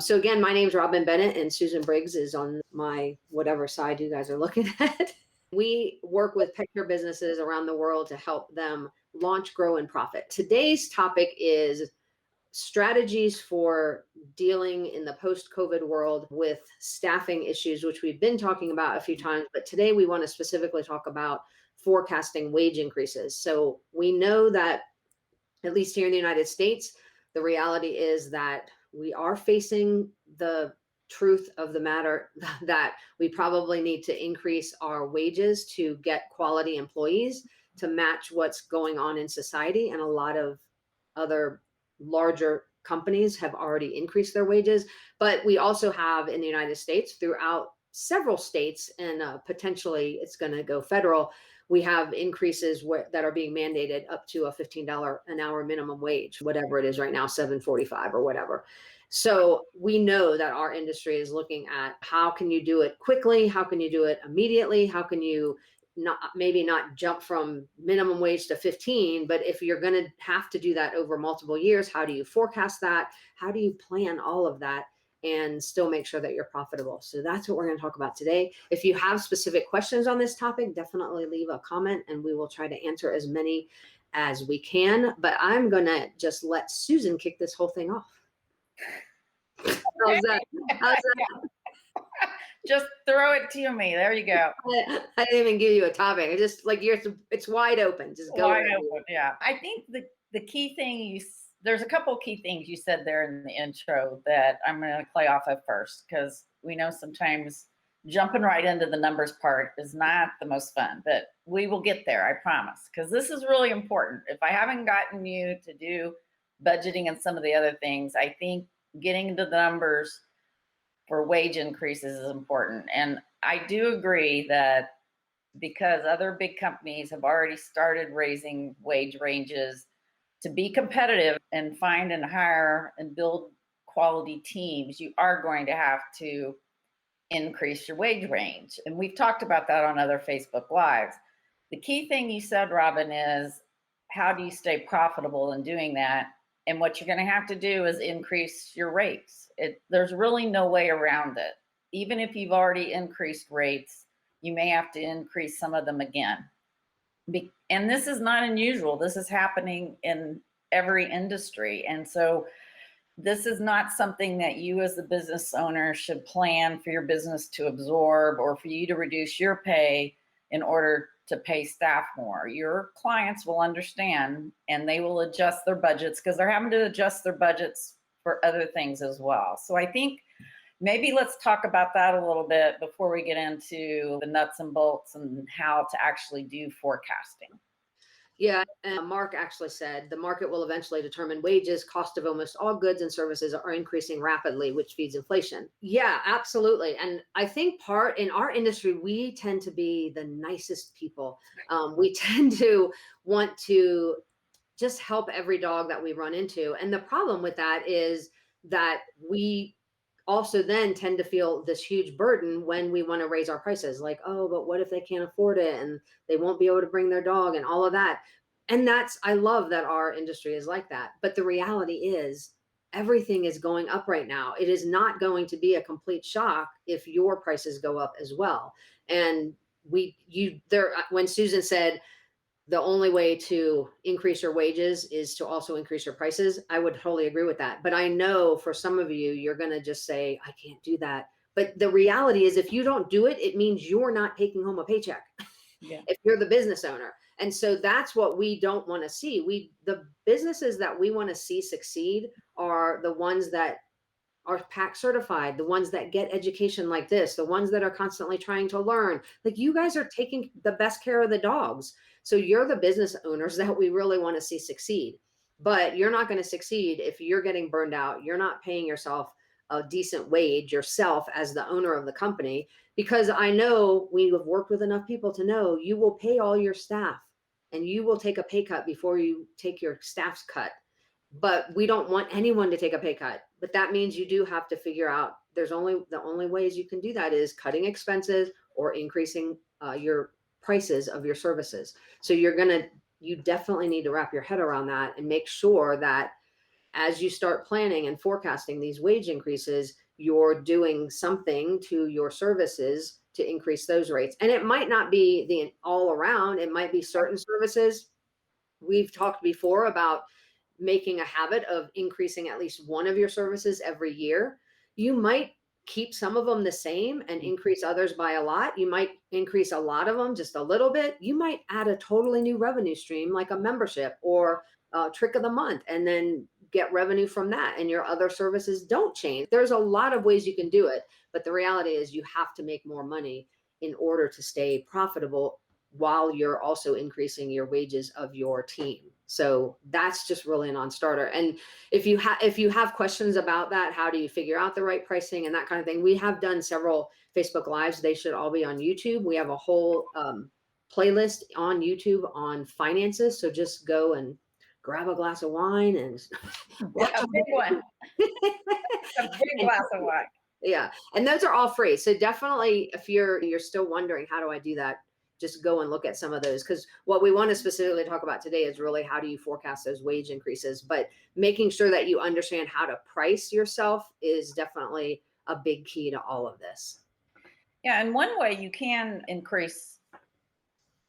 So again, my name's Robin Bennett and Susan Briggs is on my whatever side you guys are looking at. We work with pet care businesses around the world to help them launch, grow, and profit. Today's topic is strategies for dealing in the post-COVID world with staffing issues, which we've been talking about a few times, but today we want to specifically talk about forecasting wage increases. So we know that, at least here in the United States, the reality is that we are facing the truth of the matter that we probably need to increase our wages to get quality employees to match what's going on in society. And a lot of other larger companies have already increased their wages. But we also have in the United States, throughout several states, and potentially it's going to go federal, we have increases that are being mandated up to a $15 an hour minimum wage, whatever it is right now, $7.45 or whatever. So we know that our industry is looking at how can you do it quickly? How can you do it immediately? How can you maybe not jump from minimum wage to 15, but if you're going to have to do that over multiple years, how do you forecast that? How do you plan all of that and still make sure that you're profitable? So that's what we're going to talk about today. If you have specific questions on this topic, definitely leave a comment and we will try to answer as many as we can. But I'm going to just let Susan kick this whole thing off. How's that? Just throw it to me. There you go. I didn't even give you a topic. I just it's wide open. Just go wide open. Yeah. I think the key thing there's a couple of key things you said there in the intro that I'm going to play off of first, because we know sometimes jumping right into the numbers part is not the most fun, but we will get there, I promise, because this is really important. If I haven't gotten you to do budgeting and some of the other things, I think getting into the numbers for wage increases is important. And I do agree that because other big companies have already started raising wage ranges to be competitive and find and hire and build quality teams, you are going to have to increase your wage range. And we've talked about that on other Facebook Lives. The key thing you said, Robin, is how do you stay profitable in doing that? And what you're going to have to do is increase your rates. There's really no way around it. Even if you've already increased rates, you may have to increase some of them again. And this is not unusual. This is happening in every industry. And so this is not something that you as the business owner should plan for your business to absorb or for you to reduce your pay in order to pay staff more. Your clients will understand and they will adjust their budgets because they're having to adjust their budgets for other things as well. So I think maybe let's talk about that a little bit before we get into the nuts and bolts and how to actually do forecasting. Yeah, and Mark actually said the market will eventually determine wages. Cost of almost all goods and services are increasing rapidly, which feeds inflation. Yeah, absolutely. And I think in our industry, we tend to be the nicest people. We tend to want to just help every dog that we run into. And the problem with that is that we also then tend to feel this huge burden when we want to raise our prices, like, oh, but what if they can't afford it and they won't be able to bring their dog and all of that. And I love that our industry is like that. But the reality is everything is going up right now. It is not going to be a complete shock if your prices go up as well. And when Susan said, the only way to increase your wages is to also increase your prices, I would totally agree with that. But I know for some of you, you're going to just say, I can't do that. But the reality is if you don't do it, it means you're not taking home a paycheck. Yeah. If you're the business owner. And so that's what we don't want to see. The businesses that we want to see succeed are the ones that are PAC certified, the ones that get education like this, the ones that are constantly trying to learn. Like you guys are taking the best care of the dogs. So you're the business owners that we really want to see succeed. But you're not going to succeed if you're getting burned out. You're not paying yourself a decent wage yourself as the owner of the company, because I know we have worked with enough people to know you will pay all your staff and you will take a pay cut before you take your staff's cut. But we don't want anyone to take a pay cut. But that means you do have to figure out the only ways you can do that is cutting expenses or increasing your prices of your services. So you definitely need to wrap your head around that and make sure that as you start planning and forecasting these wage increases, you're doing something to your services to increase those rates. And it might not be the all around, it might be certain services. We've talked before about making a habit of increasing at least one of your services every year. You might keep some of them the same and increase others by a lot. You might increase a lot of them just a little bit. You might add a totally new revenue stream like a membership or a trick of the month and then get revenue from that, and your other services don't change. There's a lot of ways you can do it, but the reality is you have to make more money in order to stay profitable while you're also increasing your wages of your team. So that's just really a non-starter. And if you have questions about that, how do you figure out the right pricing and that kind of thing? We have done several Facebook Lives. They should all be on YouTube. We have a whole playlist on YouTube on finances. So just go and grab a glass of wine and watch A big one. A big glass of wine. Yeah, and those are all free. So definitely, if you're still wondering how do I do that, just go and look at some of those, because what we want to specifically talk about today is really how do you forecast those wage increases. But making sure that you understand how to price yourself is definitely a big key to all of this. Yeah, and one way you can increase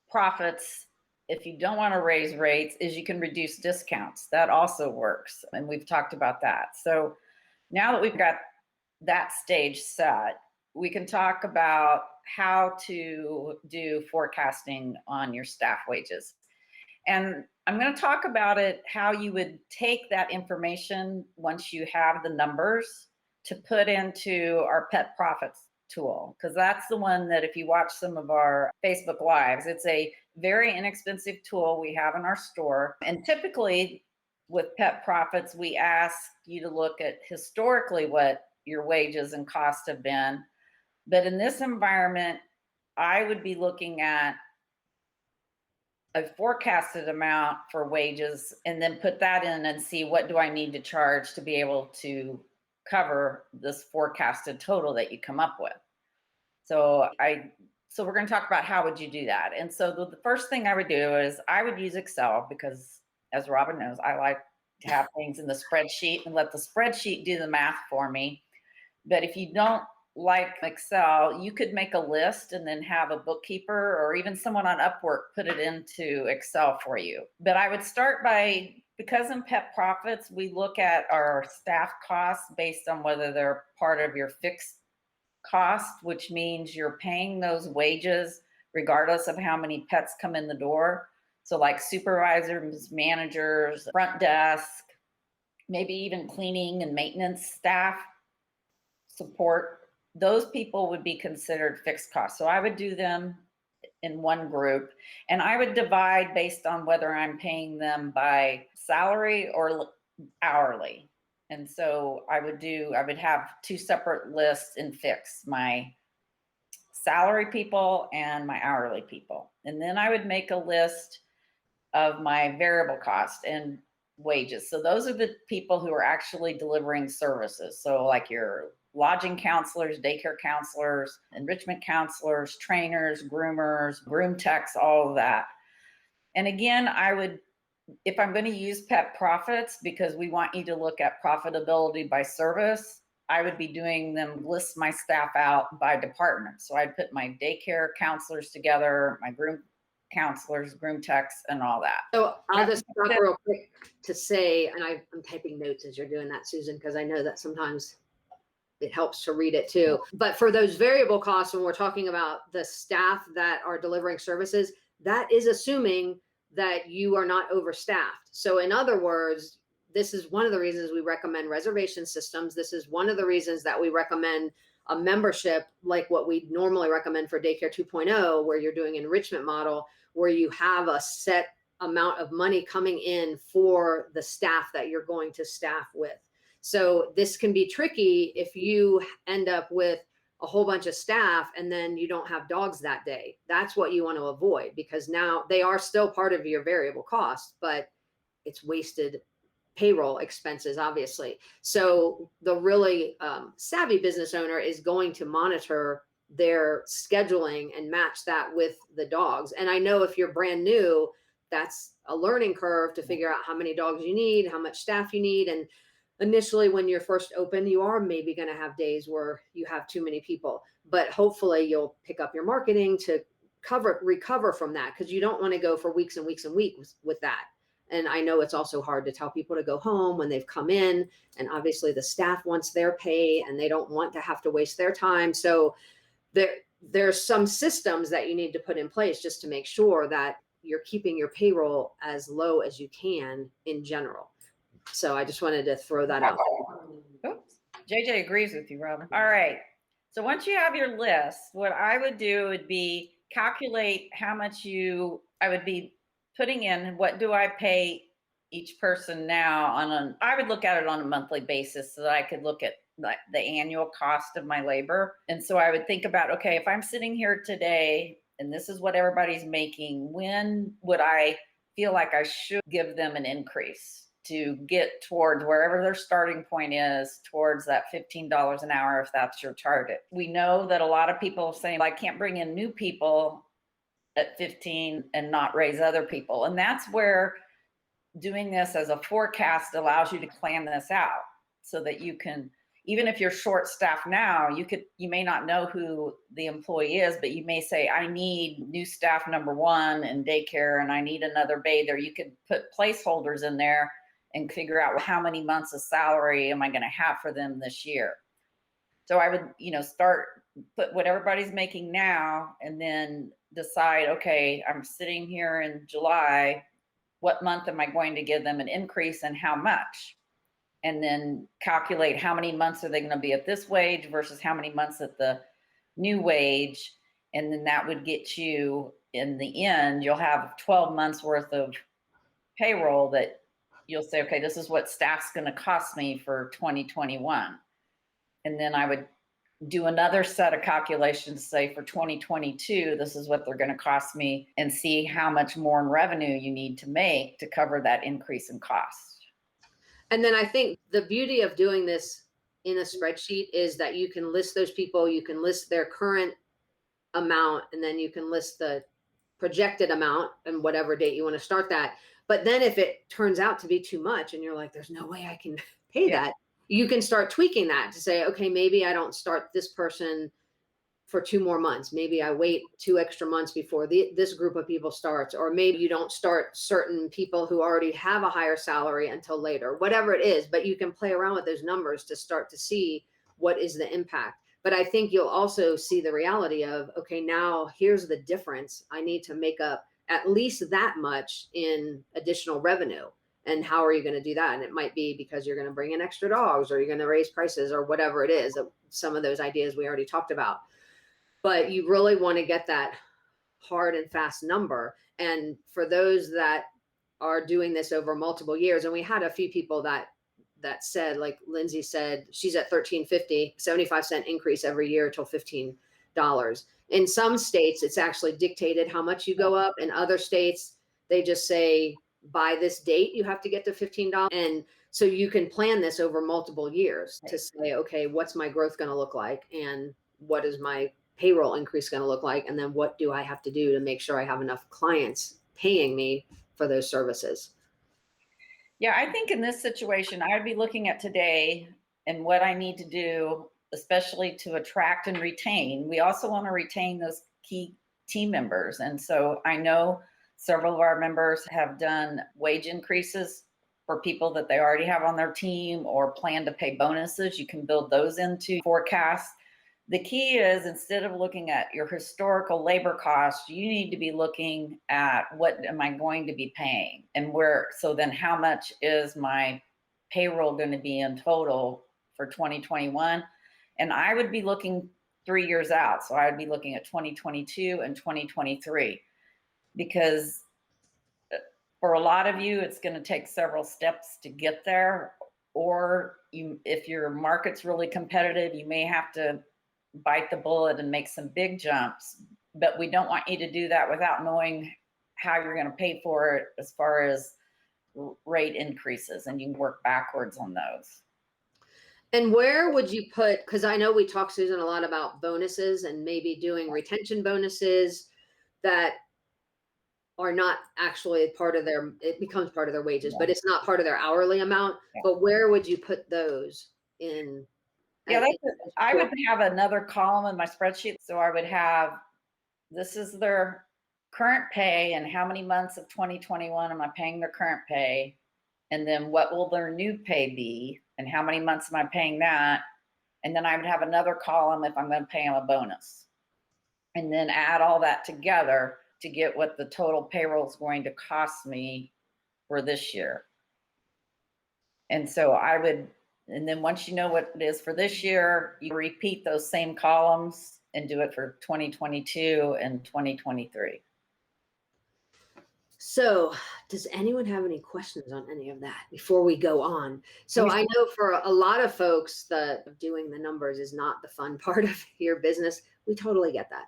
profits if you don't want to raise rates is you can reduce discounts. That also works, and we've talked about that. So now that we've got that stage set, we can talk about how to do forecasting on your staff wages. And I'm going to talk about it, how you would take that information once you have the numbers to put into our pet profits tool, because that's the one that if you watch some of our Facebook Lives, it's a very inexpensive tool we have in our store. And typically with pet profits, we ask you to look at historically what your wages and costs have been. But in this environment, I would be looking at a forecasted amount for wages and then put that in and see what do I need to charge to be able to cover this forecasted total that you come up with. So we're going to talk about how would you do that. And so the first thing I would do is I would use Excel, because as Robin knows, I like to have things in the spreadsheet and let the spreadsheet do the math for me. But if you don't like Excel, you could make a list and then have a bookkeeper or even someone on Upwork put it into Excel for you. But I would start by, because in pet profits, we look at our staff costs based on whether they're part of your fixed cost, which means you're paying those wages regardless of how many pets come in the door. So like supervisors, managers, front desk, maybe even cleaning and maintenance staff support, those people would be considered fixed costs. So I would do them in one group, and I would divide based on whether I'm paying them by salary or hourly. And so I would have two separate lists and fix my salary people and my hourly people. And then I would make a list of my variable cost and wages. So those are the people who are actually delivering services. So like your lodging counselors, daycare counselors, enrichment counselors, trainers, groomers, groom techs, all of that. And again, I would, if I'm going to use pet profits, because we want you to look at profitability by service, I would be doing them, list my staff out by department. So I'd put my daycare counselors together, my groom counselors, groom techs, and all that. So I'll just stop real quick to say, and I'm typing notes as you're doing that, Susan, because I know that sometimes it helps to read it too. But for those variable costs, when we're talking about the staff that are delivering services, that is assuming that you are not overstaffed. So in other words, this is one of the reasons we recommend reservation systems. This is one of the reasons that we recommend a membership like what we normally recommend for Daycare 2.0, where you're doing an enrichment model, where you have a set amount of money coming in for the staff that you're going to staff with. So this can be tricky if you end up with a whole bunch of staff and then you don't have dogs that day. That's what you want to avoid, because now they are still part of your variable cost, but it's wasted payroll expenses, obviously. So the really savvy business owner is going to monitor their scheduling and match that with the dogs. And I know if you're brand new, that's a learning curve to figure out how many dogs you need, how much staff you need. And initially, when you're first open, you are maybe going to have days where you have too many people, but hopefully you'll pick up your marketing to recover from that, because you don't want to go for weeks and weeks and weeks with that. And I know it's also hard to tell people to go home when they've come in, and obviously the staff wants their pay and they don't want to have to waste their time. So there's some systems that you need to put in place just to make sure that you're keeping your payroll as low as you can in general. So I just wanted to throw that out. Oops. JJ agrees with you, Robin. All right. So once you have your list, what I would do would be calculate how much I would be putting in. What do I pay each person now I would look at it on a monthly basis so that I could look at the annual cost of my labor. And so I would think about, okay, if I'm sitting here today and this is what everybody's making, when would I feel like I should give them an increase to get towards wherever their starting point is, towards that $15 an hour, if that's your target. We know that a lot of people are saying, I can't bring in new people at 15 and not raise other people. And that's where doing this as a forecast allows you to plan this out so that you can, even if you're short staffed now, you may not know who the employee is, but you may say, I need new staff number 1 in daycare and I need another bather. You could put placeholders in there and figure out how many months of salary am I going to have for them this year. So I would, put what everybody's making now and then decide, okay, I'm sitting here in July. What month am I going to give them an increase and how much? And then calculate how many months are they going to be at this wage versus how many months at the new wage. And then that would get you, in the end, you'll have 12 months worth of payroll that you'll say, okay, this is what staff's going to cost me for 2021. And then I would do another set of calculations, say for 2022, this is what they're going to cost me, and see how much more in revenue you need to make to cover that increase in cost. And then I think the beauty of doing this in a spreadsheet is that you can list those people, you can list their current amount, and then you can list the projected amount and whatever date you want to start that. But then if it turns out to be too much and you're like, there's no way I can pay that, you can start tweaking that to say, okay, maybe I don't start this person for 2 more months. Maybe I wait 2 extra months before this group of people starts, or maybe you don't start certain people who already have a higher salary until later, whatever it is. But you can play around with those numbers to start to see what is the impact. But I think you'll also see the reality of, okay, now here's the difference. I need to make up at least that much in additional revenue. And how are you going to do that? And it might be because you're going to bring in extra dogs, or you're going to raise prices, or whatever it is. Some of those ideas we already talked about. But you really want to get that hard and fast number. And for those that are doing this over multiple years, and we had a few people that said, like Lindsay said, she's at $13.50, 75-cent increase every year till $15. In some states, it's actually dictated how much you go up. In other states, they just say, by this date, you have to get to $15. And so you can plan this over multiple years to say, okay, what's my growth going to look like? And what is my payroll increase going to look like? And then what do I have to do to make sure I have enough clients paying me for those services? Yeah, I think in this situation, I'd be looking at today and what I need to do, especially to attract and retain. We also want to retain those key team members. And so I know several of our members have done wage increases for people that they already have on their team, or plan to pay bonuses. You can build those into forecasts. The key is, instead of looking at your historical labor costs, you need to be looking at what am I going to be paying, and where. So then how much is my payroll going to be in total for 2021? And I would be looking 3 years out. So I would be looking at 2022 and 2023, because for a lot of you, it's going to take several steps to get there. Or if your market's really competitive, you may have to bite the bullet and make some big jumps. But we don't want you to do that without knowing how you're going to pay for it as far as rate increases, and you can work backwards on those. And where would you put, because I know we talked, Susan, a lot about bonuses and maybe doing retention bonuses that are not actually part of their, it becomes part of their wages, Yeah. but it's not part of their hourly amount. Yeah. But where would you put those in? Yeah, I would have another column in my spreadsheet. So I would have, this is their current pay and how many months of 2021 am I paying their current pay? And then what will their new pay be? And how many months am I paying that? And then I would have another column if I'm going to pay them a bonus. And then add all that together to get what the total payroll is going to cost me for this year. And so I would, and then once you know what it is for this year, you repeat those same columns and do it for 2022 and 2023. So, does anyone have any questions on any of that before we go on? So, I know for a lot of folks that doing the numbers is not the fun part of your business. We totally get that.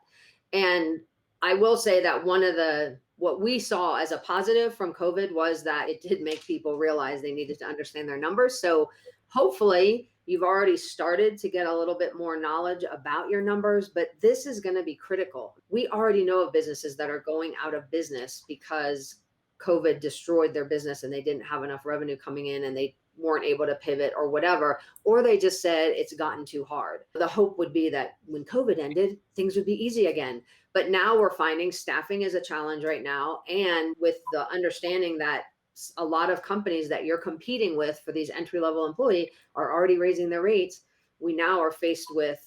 And I will say that what we saw as a positive from COVID was that it did make people realize they needed to understand their numbers. So, hopefully, you've already started to get a little bit more knowledge about your numbers, but this is going to be critical. We already know of businesses that are going out of business because COVID destroyed their business and they didn't have enough revenue coming in and they weren't able to pivot or whatever, or they just said it's gotten too hard. The hope would be that when COVID ended, things would be easy again. But now we're finding staffing is a challenge right now. And with the understanding that a lot of companies that you're competing with for these entry-level employee are already raising their rates, we now are faced with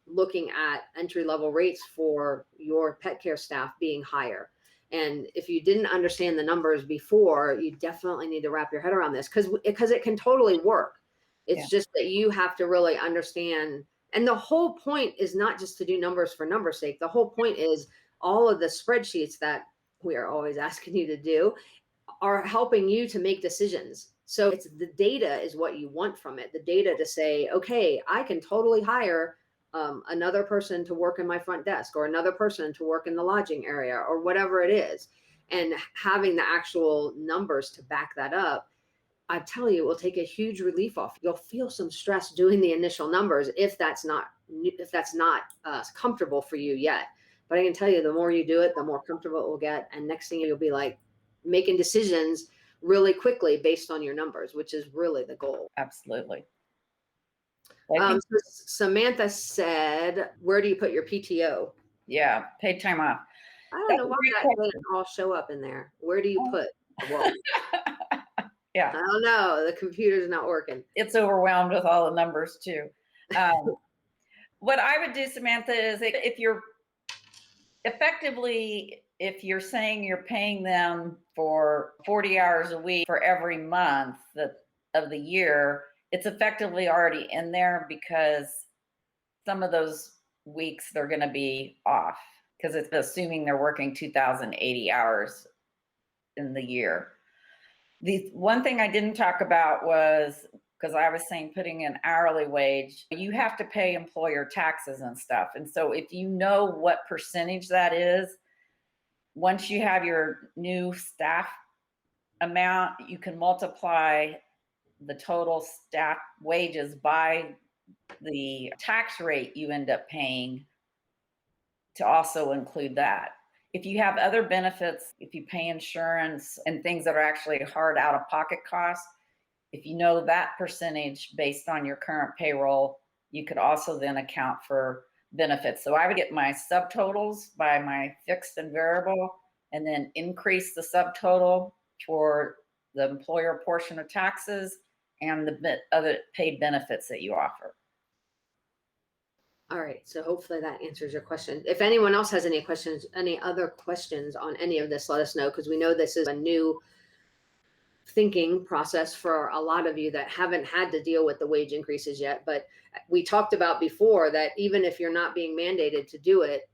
looking at entry-level rates for your pet care staff being higher. And if you didn't understand the numbers before, you definitely need to wrap your head around this because it can totally work. It's just that you have to really understand. And the whole point is not just to do numbers for numbers' sake. The whole point is all of the spreadsheets that we are always asking you to do are helping you to make decisions. So it's the data is what you want from it. The data to say, okay, I can totally hire another person to work in my front desk or another person to work in the lodging area or whatever it is. And having the actual numbers to back that up, I tell you, it will take a huge relief off. You'll feel some stress doing the initial numbers if that's not comfortable for you yet. But I can tell you, the more you do it, the more comfortable it will get. And next thing you'll be like making decisions really quickly based on your numbers, which is really the goal. Absolutely. So Samantha said, where do you put your PTO? Yeah, paid time off. I don't know why that didn't all show up in there. Where do you put? Well, yeah, I don't know. The computer's not working. It's overwhelmed with all the numbers too. What I would do, Samantha, is if you're effectively, if you're saying you're paying them for 40 hours a week for every month of the year, it's effectively already in there because some of those weeks they're going to be off because it's assuming they're working 2,080 hours in the year. The one thing I didn't talk about was, because I was saying putting an hourly wage, you have to pay employer taxes and stuff. And so if you know what percentage that is, once you have your new staff amount, you can multiply the total staff wages by the tax rate you end up paying to also include that. If you have other benefits, if you pay insurance and things that are actually hard out-of-pocket costs, if you know that percentage based on your current payroll, you could also then account for benefits. So I would get my subtotals by my fixed and variable, and then increase the subtotal for the employer portion of taxes and the other paid benefits that you offer. All right. So hopefully that answers your question. If anyone else has any questions, any other questions on any of this, let us know, because we know this is a new thinking process for a lot of you that haven't had to deal with the wage increases yet. But we talked about before that even if you're not being mandated to do it,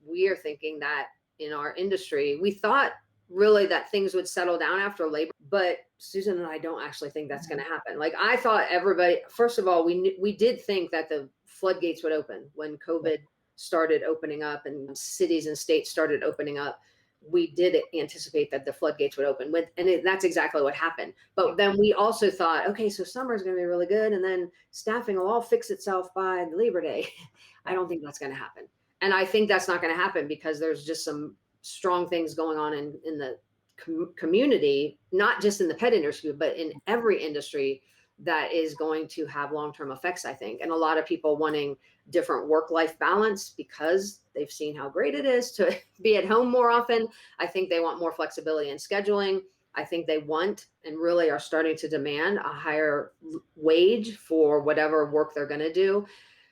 we are thinking that in our industry, we thought really that things would settle down after labor, but Susan and I don't actually think that's going to happen. Like I thought everybody, first of all, we did think that the floodgates would open when COVID started opening up and cities and states started opening up. We did anticipate that the floodgates would open that's exactly what happened. But then we also thought, okay, so summer is going to be really good. And then staffing will all fix itself by Labor Day. I don't think that's going to happen. And I think that's not going to happen because there's just some strong things going on in the community, not just in the pet industry, but in every industry, that is going to have long-term effects, I think. And a lot of people wanting different work-life balance because they've seen how great it is to be at home more often. I think they want more flexibility in scheduling. I think they want and really are starting to demand a higher wage for whatever work they're going to do.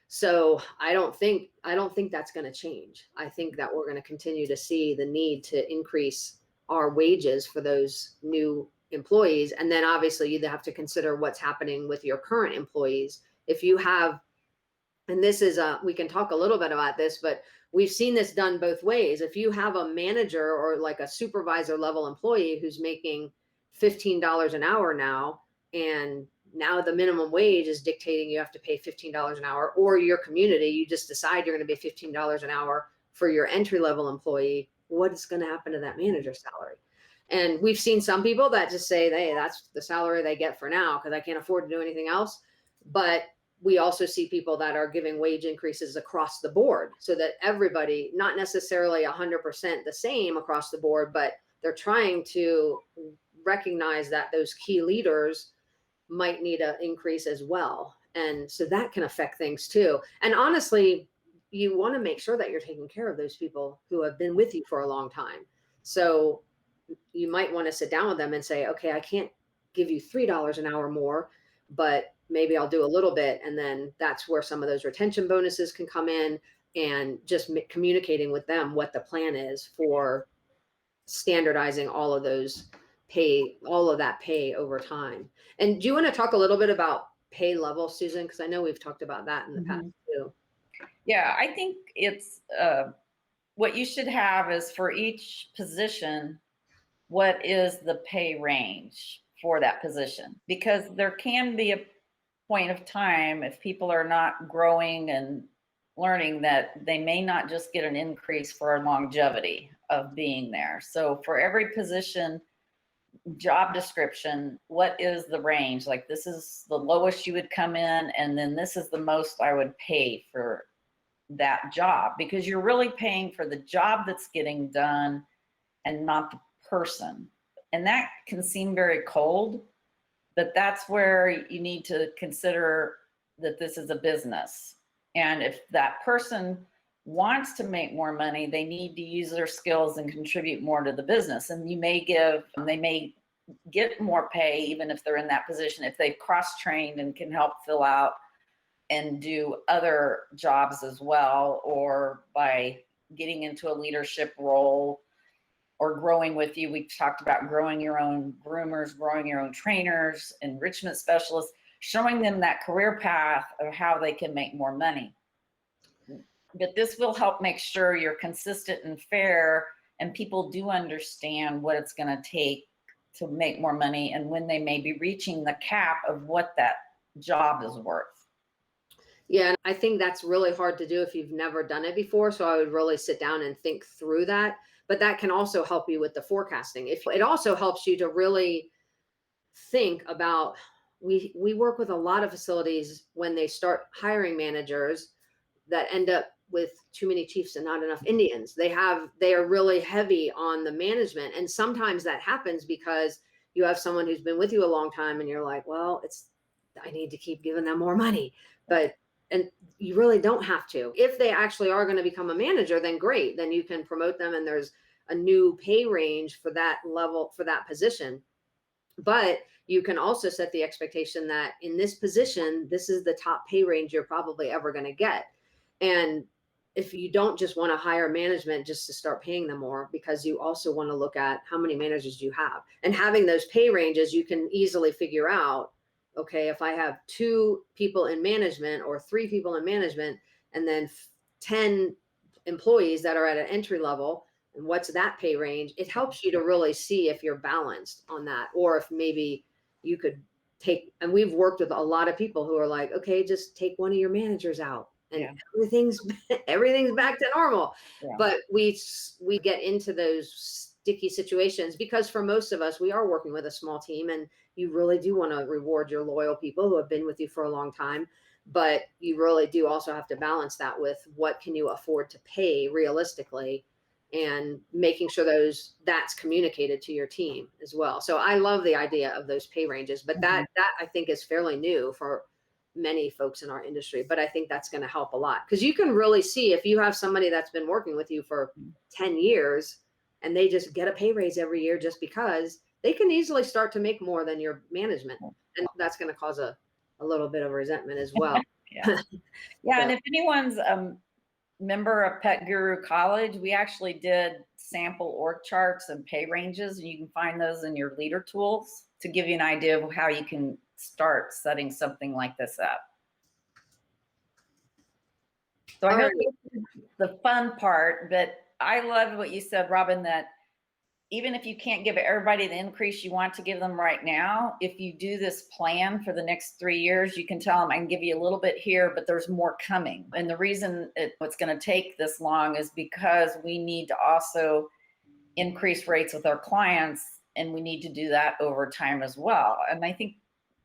So I don't think that's going to change. I think that we're going to continue to see the need to increase our wages for those new employees. And then obviously you'd have to consider what's happening with your current employees. If you have, and this is we can talk a little bit about this, but we've seen this done both ways. If you have a manager or like a supervisor level employee who's making $15 an hour now, and now the minimum wage is dictating you have to pay $15 an hour, or your community, you just decide you're going to pay $15 an hour for your entry level employee, what is going to happen to that manager's salary? And we've seen some people that just say, hey, that's the salary they get for now because I can't afford to do anything else. But we also see people that are giving wage increases across the board so that everybody, not necessarily 100% the same across the board, but they're trying to recognize that those key leaders might need an increase as well. And so that can affect things too. And honestly, you want to make sure that you're taking care of those people who have been with you for a long time. So you might want to sit down with them and say, okay, I can't give you $3 an hour more, but maybe I'll do a little bit. And then that's where some of those retention bonuses can come in, and just communicating with them what the plan is for standardizing all of those all of that pay over time. And do you want to talk a little bit about pay level, Susan? Because I know we've talked about that in the past too. Yeah, I think it's what you should have is for each position, what is the pay range for that position? Because there can be a point of time if people are not growing and learning that they may not just get an increase for longevity of being there. So for every position, job description, what is the range? Like, this is the lowest you would come in, and then this is the most I would pay for that job, because you're really paying for the job that's getting done and not the person. And that can seem very cold, but that's where you need to consider that this is a business. And if that person wants to make more money, they need to use their skills and contribute more to the business. And they may get more pay even if they're in that position, if they've cross-trained and can help fill out and do other jobs as well, or by getting into a leadership role or growing with you. We've talked about growing your own groomers, growing your own trainers, enrichment specialists, showing them that career path of how they can make more money. But this will help make sure you're consistent and fair, and people do understand what it's going to take to make more money and when they may be reaching the cap of what that job is worth. Yeah, and I think that's really hard to do if you've never done it before. So I would really sit down and think through that. But that can also help you with the forecasting. It also helps you to really think about, we work with a lot of facilities when they start hiring managers that end up with too many chiefs and not enough Indians. They are really heavy on the management. And sometimes that happens because you have someone who's been with you a long time and you're like, well, I need to keep giving them more money. And you really don't have to. If they actually are going to become a manager, then great. Then you can promote them and there's a new pay range for that level, for that position. But you can also set the expectation that in this position, this is the top pay range you're probably ever going to get. And if you don't just want to hire management just to start paying them more, because you also want to look at how many managers do you have. And having those pay ranges, you can easily figure out, okay, if I have 2 people in management or 3 people in management, and then 10 employees that are at an entry level, and what's that pay range? It helps you to really see if you're balanced on that, or if maybe you could take, and we've worked with a lot of people who are like, okay, just take one of your managers out and everything's back to normal. Yeah. But we get into those sticky situations because for most of us, we are working with a small team, and you really do want to reward your loyal people who have been with you for a long time. But you really do also have to balance that with what can you afford to pay realistically and making sure that's communicated to your team as well. So I love the idea of those pay ranges, but that I think is fairly new for many folks in our industry, but I think that's going to help a lot, because you can really see if you have somebody that's been working with you for 10 years and they just get a pay raise every year just because, they can easily start to make more than your management, and that's going to cause a little bit of resentment as well. Yeah. Yeah. And if anyone's member of Pet Guru College, we actually did sample org charts and pay ranges, and you can find those in your leader tools to give you an idea of how you can start setting something like this up. So I know the fun part, but I love what you said, Robin, that even if you can't give everybody the increase you want to give them right now, if you do this plan for the next 3 years, you can tell them, I can give you a little bit here, but there's more coming. And the reason it's going to take this long is because we need to also increase rates with our clients, and we need to do that over time as well. And I think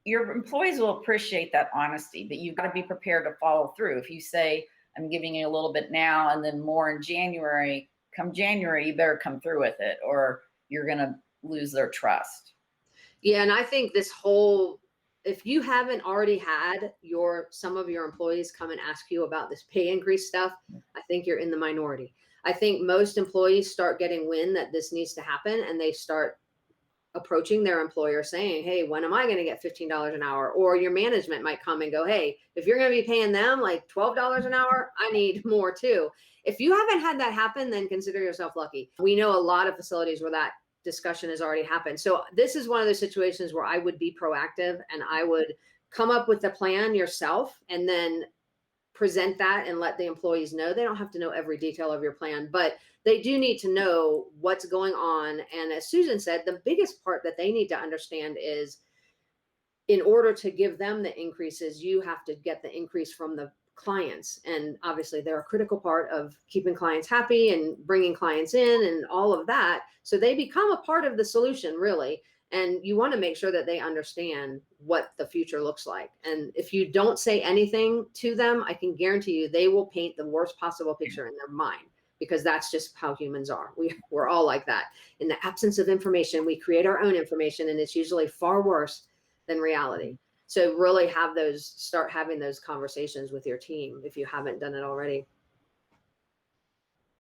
your employees will appreciate that honesty, but you've got to be prepared to follow through. If you say, I'm giving you a little bit now and then more in January, come January, you better come through with it, or you're going to lose their trust. Yeah. And I think if you haven't already had some of your employees come and ask you about this pay increase stuff, I think you're in the minority. I think most employees start getting wind that this needs to happen, and they start approaching their employer saying, hey, when am I going to get $15 an hour? Or your management might come and go, hey, if you're going to be paying them like $12 an hour, I need more too. If you haven't had that happen, then consider yourself lucky. We know a lot of facilities where that discussion has already happened. So this is one of those situations where I would be proactive, and I would come up with a plan yourself and then present that and let the employees know. They don't have to know every detail of your plan, but they do need to know what's going on. And as Susan said, the biggest part that they need to understand is, in order to give them the increases, you have to get the increase from the clients. And obviously they're a critical part of keeping clients happy and bringing clients in and all of that. So they become a part of the solution, really. And you want to make sure that they understand what the future looks like. And if you don't say anything to them, I can guarantee you they will paint the worst possible picture in their mind, because that's just how humans are. We're all like that. In the absence of information, we create our own information, and it's usually far worse than reality. So really start having those conversations with your team if you haven't done it already.